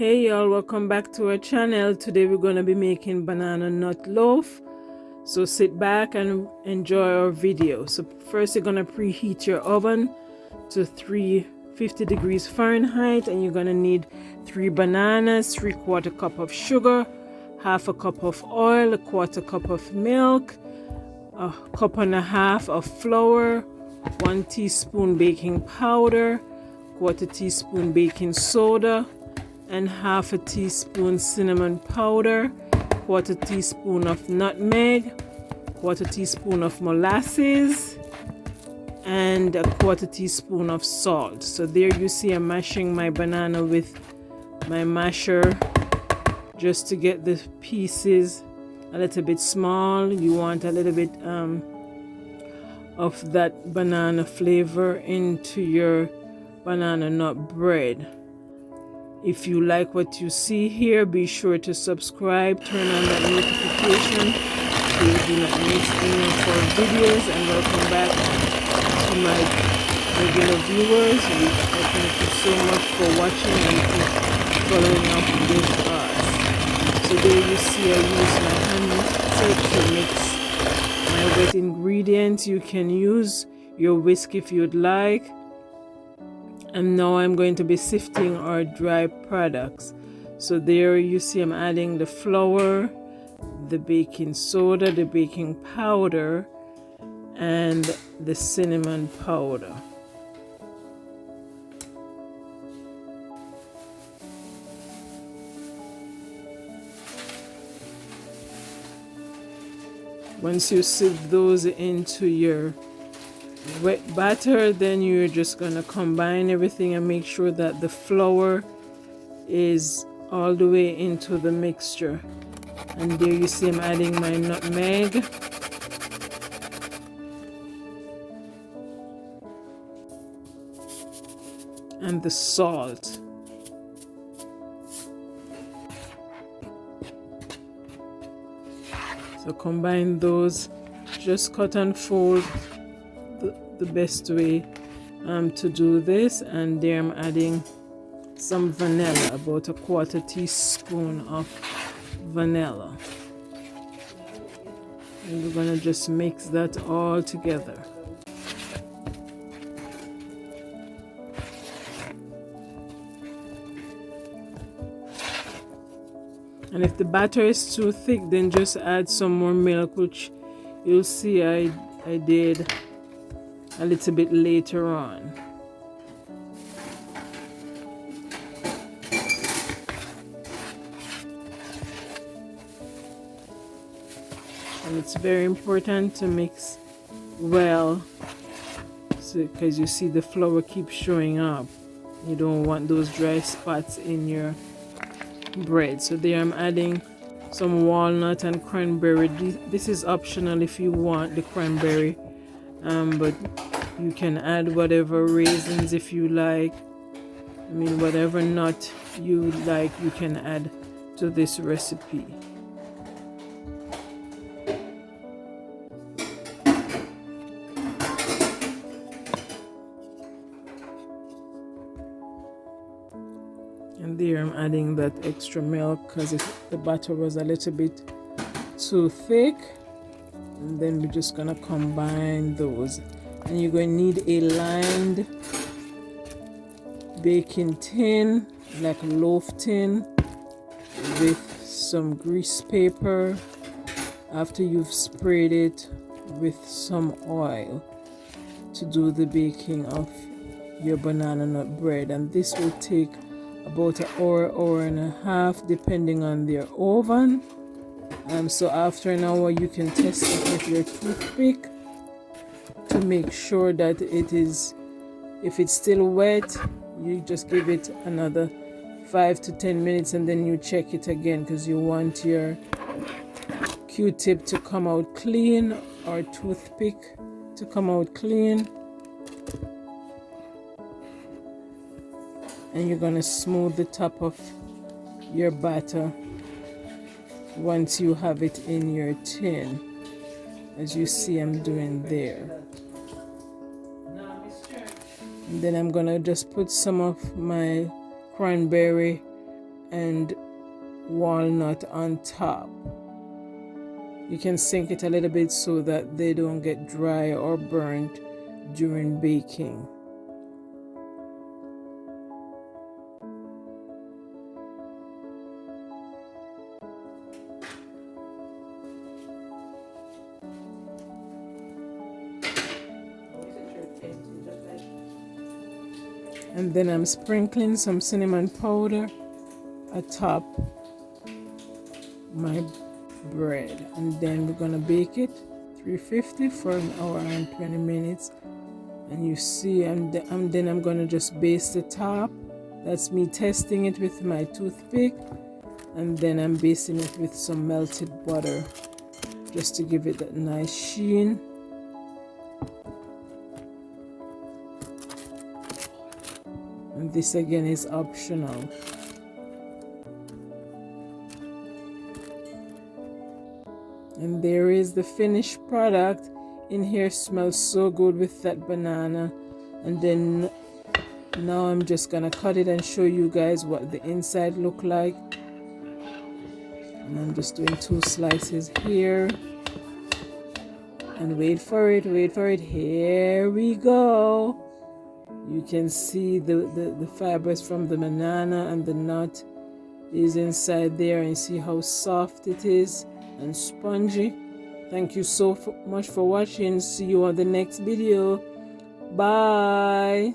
Hey y'all, welcome back to our channel. Today we're going to be making banana nut loaf. So sit back and enjoy our video. So first you're going to preheat your oven to 350 degrees Fahrenheit, and you're going to need 3 bananas, 3/4 cup of sugar, 1/2 cup of oil, 1/4 cup of milk, 1.5 cups of flour, 1 teaspoon baking powder, 1/4 teaspoon baking soda, and 1/2 teaspoon cinnamon powder, 1/4 teaspoon of nutmeg, 1/4 teaspoon of molasses, and 1/4 teaspoon of salt. So there you see I'm mashing my banana with my masher just to get the pieces a little bit small. You want a little bit of that banana flavor into your banana nut bread. If you like what you see here, be sure to subscribe, turn on that notification so you do not miss any of our videos, and welcome back to my regular viewers. I thank you so much for watching and for following up with us. So there you see I use my hand mixer to mix my wet ingredients. You can use your whisk if you'd like. And now I'm going to be sifting our dry products. So there you see I'm adding the flour, the baking soda, the baking powder, and the cinnamon powder. Once you sieve those into your wet batter, then you're just going to combine everything and make sure that the flour is all the way into the mixture. And there you see I'm adding my nutmeg, and the salt. So combine those, just cut and fold the best way to do this. And there I'm adding some vanilla, about 1/4 teaspoon of vanilla, and we're gonna just mix that all together. And if the batter is too thick, then just add some more milk, which you'll see I did a little bit later on. And it's very important to mix well, because you see the flour keeps showing up. You don't want those dry spots in your bread. So there I'm adding some walnut and cranberry. This is optional if you want the cranberry, but you can add whatever raisins if you like. I mean, whatever nut you like, you can add to this recipe. And there I'm adding that extra milk because the batter was a little bit too thick. And then we're just gonna combine those. And you're going to need a lined baking tin, like a loaf tin, with some grease paper after you've sprayed it with some oil to do the baking of your banana nut bread. And this will take about an hour and a half, depending on their oven. So after an hour you can test it with your toothpick to make sure that if it's still wet, you just give it another 5 to 10 minutes, and then you check it again, because you want your Q-tip to come out clean, or toothpick to come out clean. And you're going to smooth the top of your batter once you have it in your tin, as you see I'm doing there. And then I'm gonna just put some of my cranberry and walnut on top. You can sink it a little bit so that they don't get dry or burnt during baking. And then I'm sprinkling some cinnamon powder atop my bread, and then we're gonna bake it 350 for an hour and 20 minutes. And you see, and then I'm gonna just baste the top. That's me testing it with my toothpick, and then I'm basting it with some melted butter just to give it that nice sheen. And this again is optional. And there is the finished product. In here smells so good with that banana. And then now I'm just gonna cut it and show you guys what the inside look like. And I'm just doing 2 slices here. And wait for it, here we go. You can see the fibers from the banana, and the nut is inside there, and see how soft it is and spongy. Thank you so much for watching. See you on the next video. Bye.